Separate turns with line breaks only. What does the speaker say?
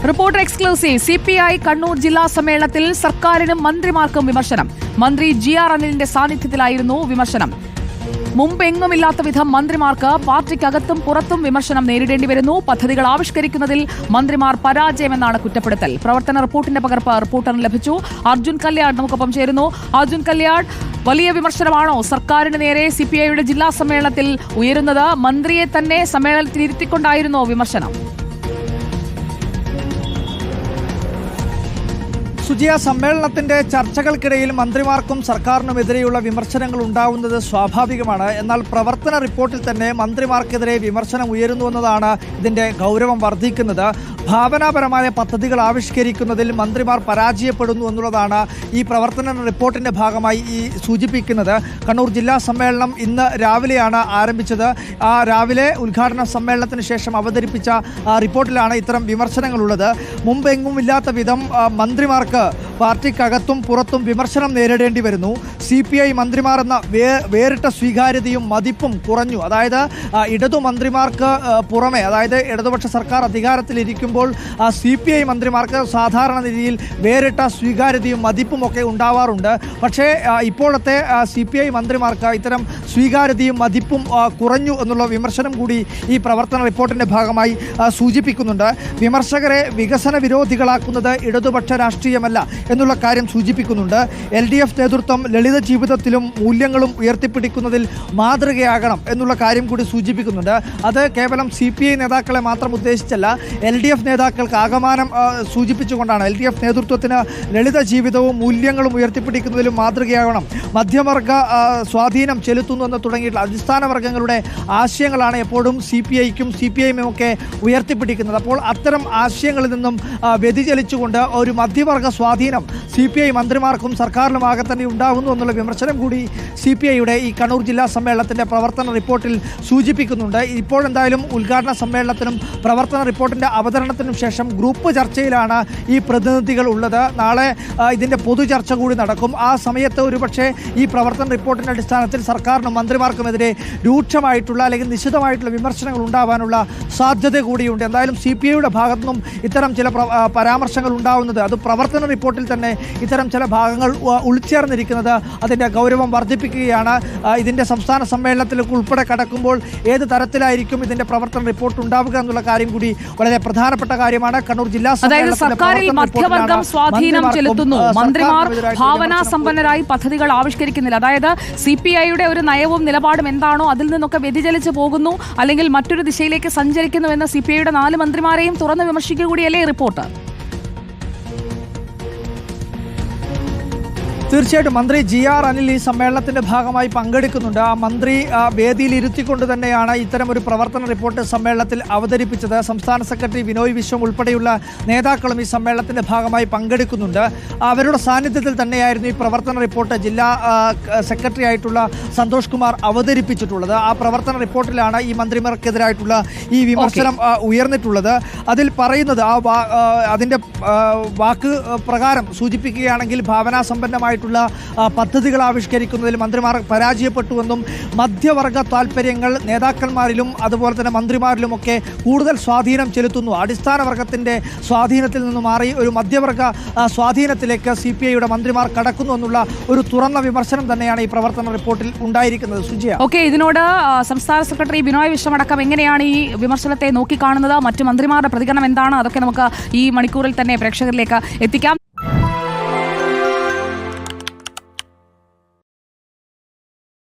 Reporter exclusive. CPI Kannur ജില്ലാ സമ്മേളനത്തിൽ സർക്കാരിനും മന്ത്രിമാർക്കും വിമർശനം. മന്ത്രി GR അനിലിന്റെ സാന്നിധ്യത്തിലായിരുന്നു വിമർശനം. മുമ്പെങ്ങുമില്ലാത്ത വിധം മന്ത്രിമാർക്ക് പാർട്ടിക്കകത്തും പുറത്തും വിമർശനം നേരിടേണ്ടി വരുന്നു. പദ്ധതികൾ ആവിഷ്കരിക്കുന്നതിൽ മന്ത്രിമാർ പരാജയമെന്നാണ് കുറ്റപ്പെടുത്തൽ. പ്രവർത്തന റിപ്പോർട്ടിന്റെ പകർപ്പ് റിപ്പോർട്ടറിന് ലഭിച്ചു. അർജുൻ കല്യാട് നമുക്കൊപ്പം ചേരുന്നു. അർജുൻ കല്യാട്, വലിയ വിമർശനമാണോ സർക്കാരിന് നേരെ CPIയുടെ ജില്ലാ സമ്മേളനത്തിൽ ഉയരുന്നത്? മന്ത്രിയെ തന്നെ സമ്മേളനത്തിൽ ഇരുത്തിക്കൊണ്ടായിരുന്നോ വിമർശനം?
സുജിയ, സമ്മേളനത്തിന്റെ ചർച്ചകൾക്കിടയിൽ മന്ത്രിമാർക്കും സർക്കാരിനുമെതിരെയുള്ള വിമർശനങ്ങൾ ഉണ്ടാവുന്നത് സ്വാഭാവികമാണ്. എന്നാൽ പ്രവർത്തന റിപ്പോർട്ടിൽ തന്നെ മന്ത്രിമാർക്കെതിരെ വിമർശനം ഉയരുന്നുവെന്നതാണ് ഇതിന്റെ ഗൗരവം വർദ്ധിക്കുന്നത്. ഭാവനാപരമായ പദ്ധതികൾ ആവിഷ്കരിക്കുന്നതിൽ മന്ത്രിമാർ പരാജയപ്പെടുന്നു എന്നുള്ളതാണ് ഈ പ്രവർത്തന റിപ്പോർട്ടിന്റെ ഭാഗമായി സൂചിപ്പിക്കുന്നത്. കണ്ണൂർ ജില്ലാ സമ്മേളനം ഇന്ന് രാവിലെയാണ് ആരംഭിച്ചത്. രാവിലെ ഉദ്ഘാടന സമ്മേളനത്തിന് ശേഷം അവതരിപ്പിച്ച റിപ്പോർട്ടിലാണ് ഇത്തരം വിമർശനങ്ങളുള്ളത്. മുമ്പെങ്ങുമില്ലാത്ത വിധം മന്ത്രിമാർക്ക് പാർട്ടിക്കകത്തും പുറത്തും വിമർശനം നേരിടേണ്ടി വരുന്നു. CPI മന്ത്രിമാർ എന്ന വേറിട്ട സ്വീകാര്യതയും മതിപ്പും കുറഞ്ഞു. അതായത് ഇടതു മന്ത്രിമാർക്ക് പുറമെ, അതായത് ഇടതുപക്ഷ സർക്കാർ അധികാരത്തിലിരിക്കുമ്പോൾ CPI മന്ത്രിമാർക്ക് സാധാരണ രീതിയിൽ വേറിട്ട സ്വീകാര്യതയും മതിപ്പും ഒക്കെ ഉണ്ടാവാറുണ്ട്. പക്ഷേ ഇപ്പോഴത്തെ CPI മന്ത്രിമാർക്ക് ഇത്തരം സ്വീകാര്യതയും മതിപ്പും കുറഞ്ഞു എന്നുള്ള വിമർശനം കൂടി ഈ പ്രവർത്തന റിപ്പോർട്ടിൻ്റെ ഭാഗമായി സൂചിപ്പിക്കുന്നുണ്ട്. വിമർശകരെ വികസന വിരോധികളാക്കുന്നത് ഇടതുപക്ഷ രാഷ്ട്രീയമല്ല എന്നുള്ള കാര്യം സൂചിപ്പിക്കുന്നുണ്ട്. LDF നേതൃത്വം ലളിത ജീവിതത്തിലും മൂല്യങ്ങളും ഉയർത്തിപ്പിടിക്കുന്നതിൽ മാതൃകയാകണം എന്നുള്ള കാര്യം കൂടി സൂചിപ്പിക്കുന്നുണ്ട്. അത് കേവലം CPI നേതാക്കളെ മാത്രം ഉദ്ദേശിച്ചല്ല, LDF നേതാക്കൾക്ക് ആകമാനം സൂചിപ്പിച്ചുകൊണ്ടാണ്. LDF നേതൃത്വത്തിന് ലളിത ജീവിതവും മൂല്യങ്ങളും ഉയർത്തിപ്പിടിക്കുന്നതിലും മാതൃകയാകണം, മധ്യവർഗ സ്വാധീനം ചെലുത്തുന്നു എന്ന് തുടങ്ങിയിട്ടുള്ള അടിസ്ഥാന വർഗ്ഗങ്ങളുടെ ആശയങ്ങളാണ് എപ്പോഴും CPIക്കും CPIയും ഒക്കെ ഉയർത്തിപ്പിടിക്കുന്നത്. അപ്പോൾ അത്തരം ആശയങ്ങളിൽ നിന്നും വ്യതിചലിച്ചുകൊണ്ട് ഒരു മധ്യവർഗ സ്വാധീനം CPI മന്ത്രിമാർക്കും സർക്കാരിനുമാകെ തന്നെ ഉണ്ടാകുന്നു എന്നുള്ള വിമർശനം കൂടി CPIയുടെ ഈ കണ്ണൂർ ജില്ലാ സമ്മേളനത്തിൻ്റെ പ്രവർത്തന റിപ്പോർട്ടിൽ സൂചിപ്പിക്കുന്നുണ്ട്. ഇപ്പോഴെന്തായാലും ഉദ്ഘാടന സമ്മേളനത്തിനും പ്രവർത്തന റിപ്പോർട്ടിൻ്റെ അവതരണത്തിനും ശേഷം ഗ്രൂപ്പ് ചർച്ചയിലാണ് ഈ പ്രതിനിധികൾ ഉള്ളത്. നാളെ ഇതിൻ്റെ പൊതു ചർച്ച കൂടി നടക്കും. ആ സമയത്ത് ഒരുപക്ഷെ ഈ പ്രവർത്തന റിപ്പോർട്ടിൻ്റെ അടിസ്ഥാനത്തിൽ സർക്കാരിനും മന്ത്രിമാർക്കുമെതിരെ രൂക്ഷമായിട്ടുള്ള അല്ലെങ്കിൽ നിശിതമായിട്ടുള്ള വിമർശനങ്ങൾ ഉണ്ടാവാനുള്ള സാധ്യത കൂടിയുണ്ട്. എന്തായാലും CPIയുടെ ഭാഗത്തുനിന്നും ഇത്തരം ചില പരാമർശങ്ങൾ ഉണ്ടാവുന്നത്, അത് പ്രവർത്തന റിപ്പോർട്ടിൽ തന്നെ ഇത്തരം ചില ഭാഗങ്ങൾ ഉൾച്ചേർന്നിരിക്കുന്നത് അതിൻ്റെ ഗൗരവം വർദ്ധിപ്പിക്കുകയാണ്. ഇതിൻ്റെ സംസ്ഥാന സമ്മേളനത്തിലേക്ക് ഉൾപ്പെടെ കടക്കുമ്പോൾ ഏത് തരത്തിലായിരിക്കും ഇതിൻ്റെ പ്രവർത്തന റിപ്പോർട്ട് ഉണ്ടാവുക എന്നുള്ള കാര്യം കൂടി വളരെ പ്രധാനപ്പെട്ട കാര്യമാണ്. കണ്ണൂർ ജില്ലാ
സർക്കാരിൽ മധ്യവർഗം സ്വാധീനം ചെലുത്തുന്നു, മന്ത്രിമാർ ഭാവനാ സമ്പന്നരായി പദ്ധതികൾ ആവിഷ്കരിക്കുന്നില്ല. അതായത് CPIയുടെ ഒരു നയവും നിലപാടും എന്താണോ അതിൽ നിന്നൊക്കെ വ്യതിചലിച്ച് പോകുന്നു, അല്ലെങ്കിൽ മറ്റൊരു ദിശയിലേക്ക് സഞ്ചരിക്കുന്നുവെന്ന് CPIയുടെ 4 മന്ത്രിമാരെയും തുറന്ന് വിമർശിക്കുക കൂടിയല്ലേ റിപ്പോർട്ട്?
തീർച്ചയായിട്ടും മന്ത്രി GR അനിൽ ഈ സമ്മേളനത്തിൻ്റെ ഭാഗമായി പങ്കെടുക്കുന്നുണ്ട്. ആ മന്ത്രി വേദിയിൽ ഇരുത്തിക്കൊണ്ട് തന്നെയാണ് ഇത്തരം ഒരു പ്രവർത്തന റിപ്പോർട്ട് സമ്മേളനത്തിൽ അവതരിപ്പിച്ചത്. സംസ്ഥാന സെക്രട്ടറി ബിനോയ് വിശ്വം ഉൾപ്പെടെയുള്ള നേതാക്കളും ഈ സമ്മേളനത്തിൻ്റെ ഭാഗമായി പങ്കെടുക്കുന്നുണ്ട്. അവരുടെ സാന്നിധ്യത്തിൽ തന്നെയായിരുന്നു ഈ പ്രവർത്തന റിപ്പോർട്ട് ജില്ലാ സെക്രട്ടറി ആയിട്ടുള്ള സന്തോഷ് കുമാർ അവതരിപ്പിച്ചിട്ടുള്ളത്. ആ പ്രവർത്തന റിപ്പോർട്ടിലാണ് ഈ മന്ത്രിമാർക്കെതിരായിട്ടുള്ള ഈ വിമർശനം ഉയർന്നിട്ടുള്ളത്. അതിൽ പറയുന്നത് അതിൻ്റെ വാക്ക് പ്രകാരം സൂചിപ്പിക്കുകയാണെങ്കിൽ ഭാവനാസമ്പന്നമായിട്ട് പദ്ധതികൾ ആവിഷ്കരിക്കുന്നതിൽ മന്ത്രിമാർ പരാജയപ്പെട്ടുവെന്നും മധ്യവർഗ താൽപ്പര്യങ്ങൾ നേതാക്കന്മാരിലും അതുപോലെ തന്നെ മന്ത്രിമാരിലുമൊക്കെ കൂടുതൽ സ്വാധീനം ചെലുത്തുന്നു, അടിസ്ഥാന വർഗത്തിൻ്റെ സ്വാധീനത്തിൽ നിന്ന് മാറി ഒരു മധ്യവർഗ സ്വാധീനത്തിലേക്ക് CPIയുടെ മന്ത്രിമാർ കടക്കുന്നു എന്നുള്ള ഒരു തുറന്ന വിമർശനം തന്നെയാണ് ഈ പ്രവർത്തന റിപ്പോർട്ടിൽ ഉണ്ടായിരിക്കുന്നത്. സുജിയ,
ഇതിനോട് സംസ്ഥാന സെക്രട്ടറി ബിനോയ് വിശ്വം അടക്കം എങ്ങനെയാണ് ഈ വിമർശനത്തെ നോക്കിക്കാണുന്നത്? മറ്റു മന്ത്രിമാരുടെ പ്രതികരണം എന്താണ്? അതൊക്കെ നമുക്ക് ഈ മണിക്കൂറിൽ തന്നെ പ്രേക്ഷകരിലേക്ക് എത്തിക്കാം.